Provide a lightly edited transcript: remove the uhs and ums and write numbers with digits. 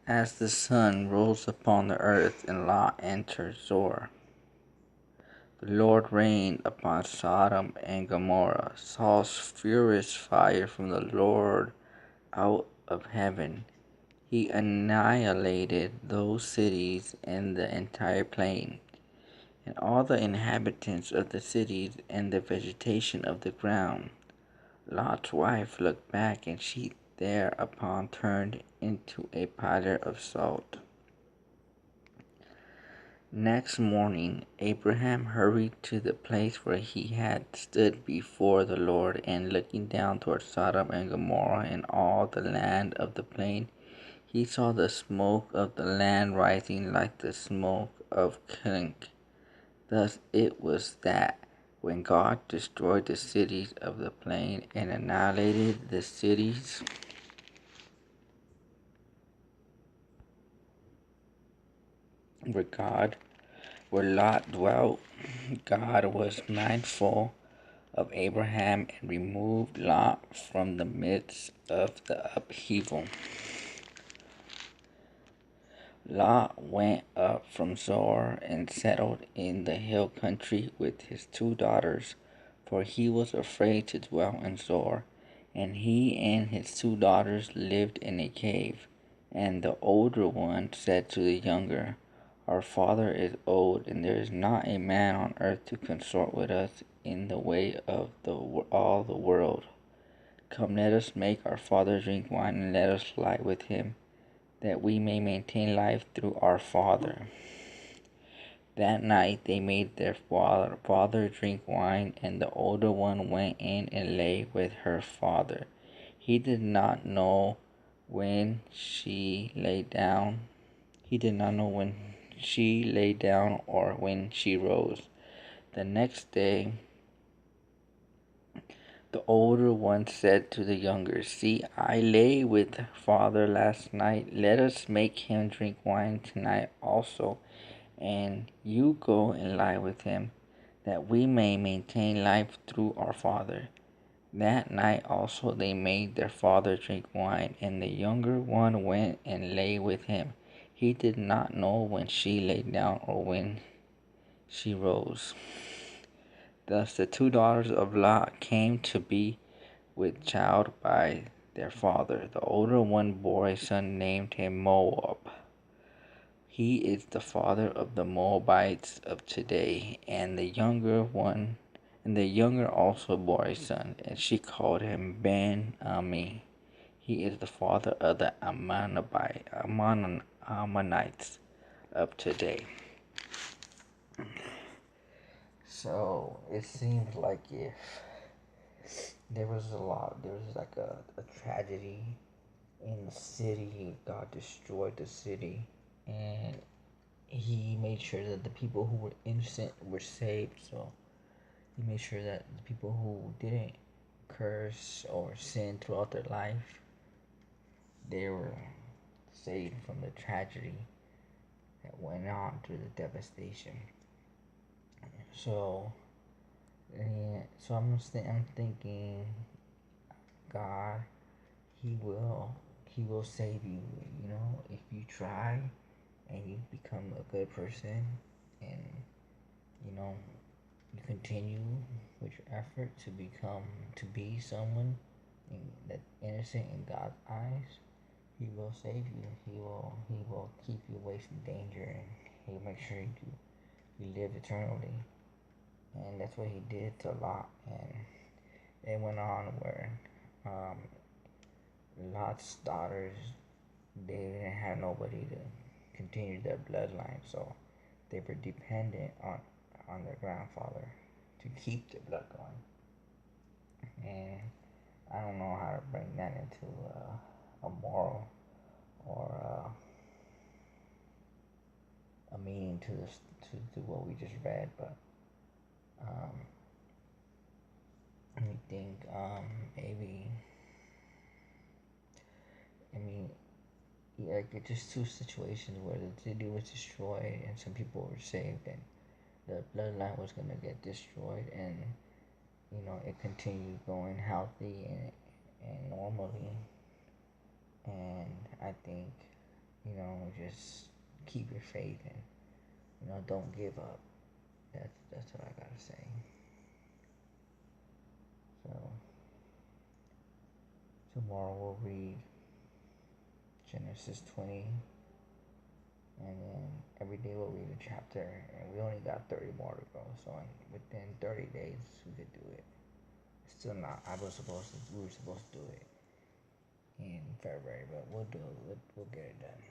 As the sun rose upon the earth and Lot entered Zoar, the Lord rained upon Sodom and Gomorrah, Saul's furious fire from the Lord out of heaven. He annihilated those cities and the entire plain, and all the inhabitants of the cities and the vegetation of the ground. Lot's wife looked back, and she thereupon turned into a pillar of salt. Next morning, Abraham hurried to the place where he had stood before the Lord, and looking down toward Sodom and Gomorrah and all the land of the plain, he saw the smoke of the land rising like the smoke of clink. Thus it was that when God destroyed the cities of the plain and annihilated the cities where Lot dwelt, God was mindful of Abraham and removed Lot from the midst of the upheaval. Lot went up from Zoar and settled in the hill country with his 2 daughters, for he was afraid to dwell in Zoar. And he and his 2 daughters lived in a cave. And the older one said to the younger, "Our father is old, and there is not a man on earth to consort with us in the way of all the world. Come, let us make our father drink wine, and let us lie with him, that we may maintain life through our father." That night they made their father drink wine, and the older one went in and lay with her father. He did not know when she lay down. He did not know when she lay down or when she rose. The next day, the older one said to the younger, "See, I lay with father last night. Let us make him drink wine tonight also, and you go and lie with him, that we may maintain life through our father." That night also they made their father drink wine, and the younger one went and lay with him. He did not know when she lay down or when she rose. Thus the 2 daughters of Lot came to be with child by their father. The older one bore a son, named him Moab. He is the father of the Moabites of today. And the younger also bore a son, and she called him Ben-Ami. He is the father of the Ammonites of today. So it seems like if there was like a tragedy in the city, God destroyed the city, and he made sure that the people who were innocent were saved. So he made sure that the people who didn't curse or sin throughout their life, they were saved from the tragedy that went on through the devastation. So, I'm thinking, God, He will save you. You know, if you try and you become a good person, and you know, you continue with your effort to be someone that's innocent in God's eyes, He will save you. He will keep you away from danger, and He'll make sure you live eternally. And that's what He did to Lot. And it went on where um, Lot's daughters, they didn't have nobody to continue their bloodline, so they were dependent on their grandfather to keep the blood going. And I don't know how to bring that into a moral or a meaning to this to what we just read, but um, I think maybe I mean like it's just two situations where the city was destroyed and some people were saved, and the bloodline was gonna get destroyed, and you know it continued going healthy and normally. And I think just keep your faith and don't give up. That's what I gotta say. So tomorrow we'll read Genesis 20, and then every day we'll read a chapter, and we only got 30 more to go. So within 30 days we could do it. Still not. We were supposed to do it in February, but we'll do it. We'll get it done.